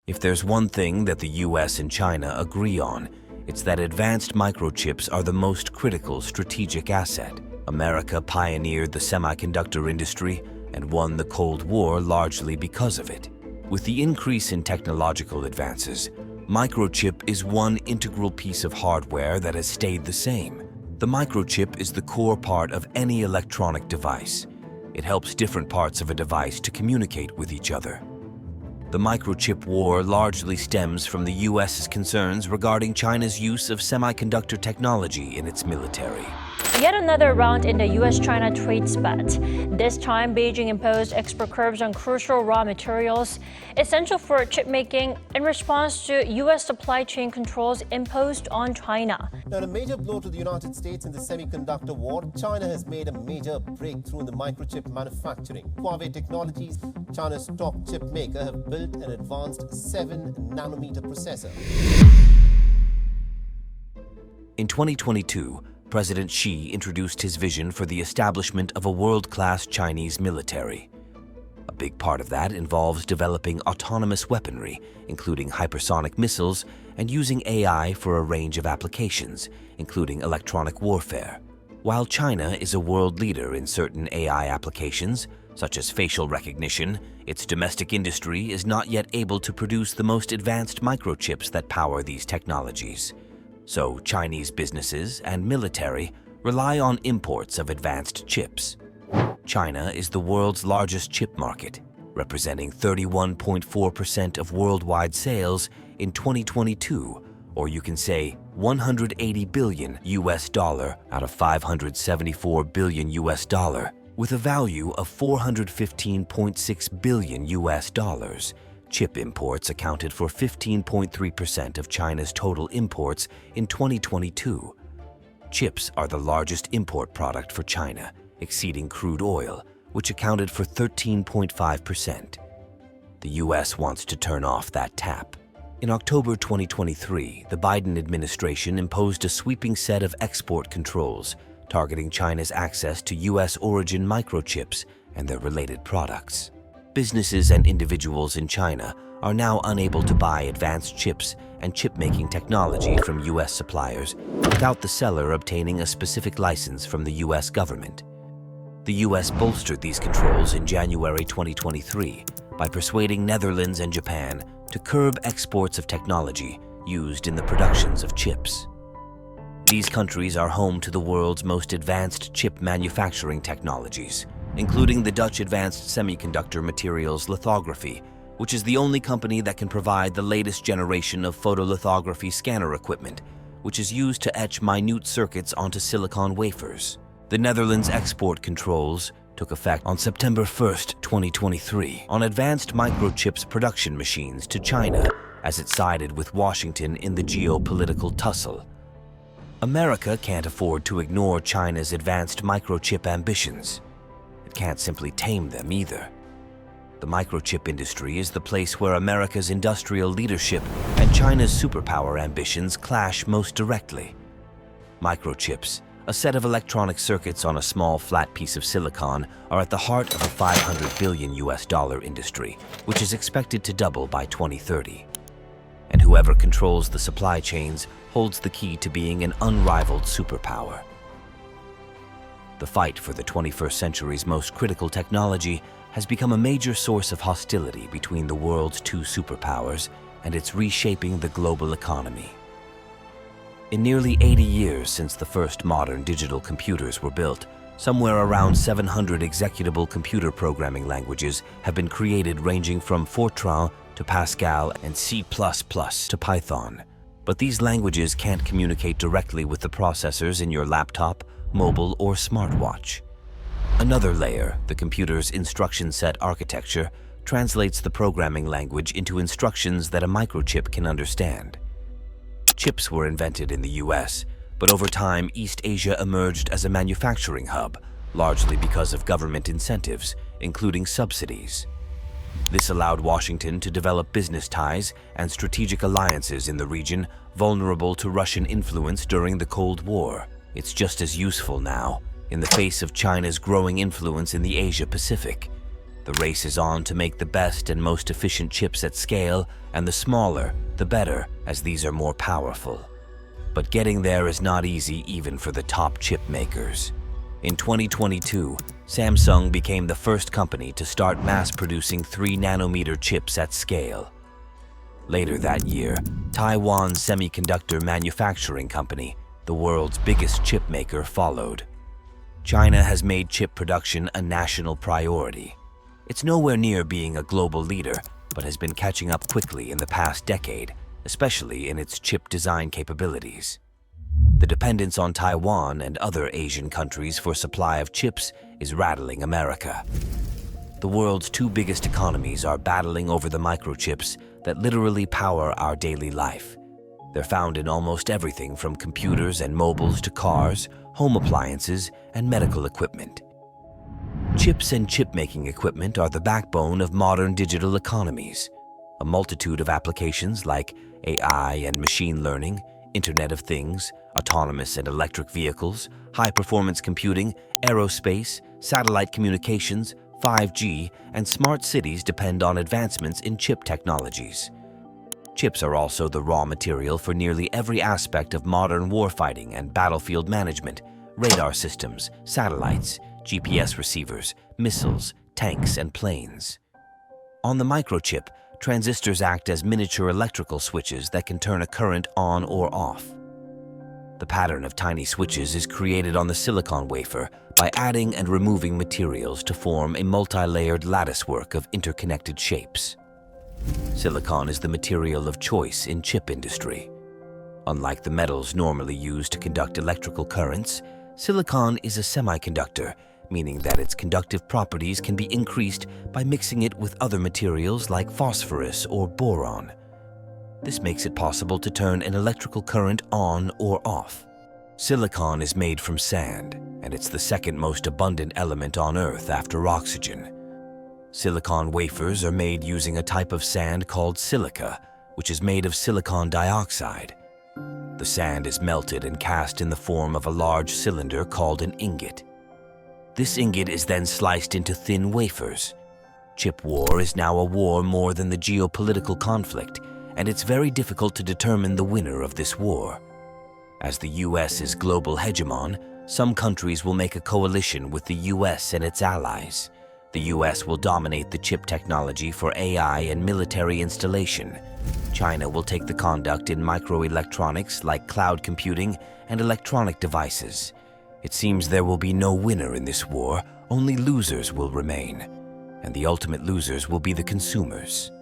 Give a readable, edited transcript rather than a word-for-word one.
If there's one thing that the US and China agree on, it's that advanced microchips are the most critical strategic asset. America pioneered the semiconductor industry and won the Cold War largely because of it. With the increase in technological advances, microchip is one integral piece of hardware that has stayed the same. The microchip is the core part of any electronic device. It helps different parts of a device to communicate with each other. The microchip war largely stems from the US's concerns regarding China's use of semiconductor technology in its military. Yet another round in the US-China trade spat. This time, Beijing imposed export curbs on crucial raw materials essential for chip making in response to US supply chain controls imposed on China. Now, in a major blow to the United States in the semiconductor war, China has made a major breakthrough in the microchip manufacturing. Huawei Technologies, China's top chip maker, have built an advanced 7-nanometer processor. In 2022, President Xi introduced his vision for the establishment of a world-class Chinese military. A big part of that involves developing autonomous weaponry, including hypersonic missiles, and using AI for a range of applications, including electronic warfare. While China is a world leader in certain AI applications, such as facial recognition, its domestic industry is not yet able to produce the most advanced microchips that power these technologies. So Chinese businesses and military rely on imports of advanced chips. China is the world's largest chip market, representing 31.4% of worldwide sales in 2022, or you can say $180 billion out of $574 billion, with a value of $415.6 billion. Chip imports accounted for 15.3% of China's total imports in 2022. Chips are the largest import product for China, exceeding crude oil, which accounted for 13.5%. The US wants to turn off that tap. In October 2023, the Biden administration imposed a sweeping set of export controls targeting China's access to US-origin microchips and their related products. Businesses and individuals in China are now unable to buy advanced chips and chip-making technology from US suppliers without the seller obtaining a specific license from the US government. The US bolstered these controls in January 2023 by persuading Netherlands and Japan to curb exports of technology used in the productions of chips. These countries are home to the world's most advanced chip manufacturing technologies, including the Dutch Advanced Semiconductor Materials Lithography, which is the only company that can provide the latest generation of photolithography scanner equipment, which is used to etch minute circuits onto silicon wafers. The Netherlands' export controls took effect on September 1, 2023, on advanced microchips production machines to China as it sided with Washington in the geopolitical tussle. America can't afford to ignore China's advanced microchip ambitions. Can't simply tame them either. The microchip industry is the place where America's industrial leadership and China's superpower ambitions clash most directly. Microchips, a set of electronic circuits on a small flat piece of silicon, are at the heart of a $500 billion industry, which is expected to double by 2030. And whoever controls the supply chains holds the key to being an unrivaled superpower. The fight for the 21st century's most critical technology has become a major source of hostility between the world's two superpowers, and it's reshaping the global economy. In nearly 80 years since the first modern digital computers were built, somewhere around 700 executable computer programming languages have been created, ranging from Fortran to Pascal and C++ to Python. But these languages can't communicate directly with the processors in your laptop, mobile, or smartwatch. Another layer, the computer's instruction set architecture, translates the programming language into instructions that a microchip can understand. Chips were invented in the US, but over time East Asia emerged as a manufacturing hub, largely because of government incentives, including subsidies. This allowed Washington to develop business ties and strategic alliances in the region vulnerable to Russian influence during the Cold War. It's just as useful now, in the face of China's growing influence in the Asia-Pacific. The race is on to make the best and most efficient chips at scale, and the smaller, the better, as these are more powerful. But getting there is not easy even for the top chip makers. In 2022, Samsung became the first company to start mass-producing 3-nanometer chips at scale. Later that year, Taiwan's SemiConductor manufacturing company, the world's biggest chip maker, followed. China has made chip production a national priority. It's nowhere near being a global leader, but has been catching up quickly in the past decade, especially in its chip design capabilities. The dependence on Taiwan and other Asian countries for supply of chips is rattling America. The world's two biggest economies are battling over the microchips that literally power our daily life. They're found in almost everything from computers and mobiles to cars, home appliances, and medical equipment. Chips and chip-making equipment are the backbone of modern digital economies. A multitude of applications like AI and machine learning, Internet of Things, autonomous and electric vehicles, high-performance computing, aerospace, satellite communications, 5G, and smart cities depend on advancements in chip technologies. Chips are also the raw material for nearly every aspect of modern warfighting and battlefield management: radar systems, satellites, GPS receivers, missiles, tanks, and planes. On the microchip, transistors act as miniature electrical switches that can turn a current on or off. The pattern of tiny switches is created on the silicon wafer by adding and removing materials to form a multi-layered latticework of interconnected shapes. Silicon is the material of choice in chip industry. Unlike the metals normally used to conduct electrical currents, silicon is a semiconductor, meaning that its conductive properties can be increased by mixing it with other materials like phosphorus or boron. This makes it possible to turn an electrical current on or off. Silicon is made from sand, and it's the second most abundant element on Earth after oxygen. Silicon wafers are made using a type of sand called silica, which is made of silicon dioxide. The sand is melted and cast in the form of a large cylinder called an ingot. This ingot is then sliced into thin wafers. Chip war is now a war more than the geopolitical conflict, and it's very difficult to determine the winner of this war. As the US is global hegemon, some countries will make a coalition with the US and its allies. The US will dominate the chip technology for AI and military installation. China will take the conduct in microelectronics like cloud computing and electronic devices. It seems there will be no winner in this war, only losers will remain. And the ultimate losers will be the consumers.